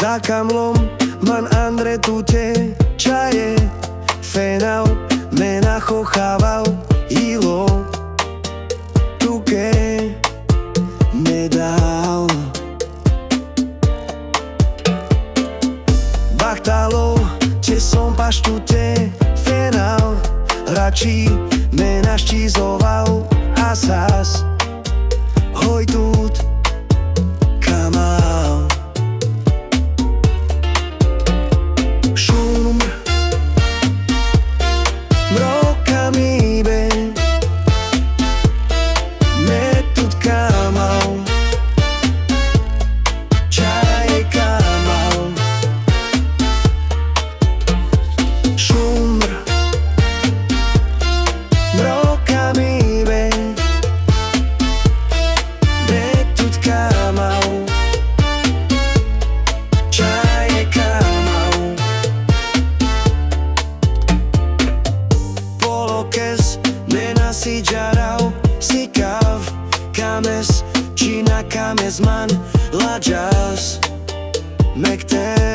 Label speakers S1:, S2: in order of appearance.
S1: Takamlom man andre tute čaje Fenau me nachochával ilo Tuke me dal Bachtalo če som paštute Fenau radši me naščizoval Asas hoj tut kamal Šun mro kamiben me tut kamal čaje kamal Šun mro kamiben me tut kamal čaje kamal Polokes me nasiđarao Sikav kames Čina kames man lađas Mekte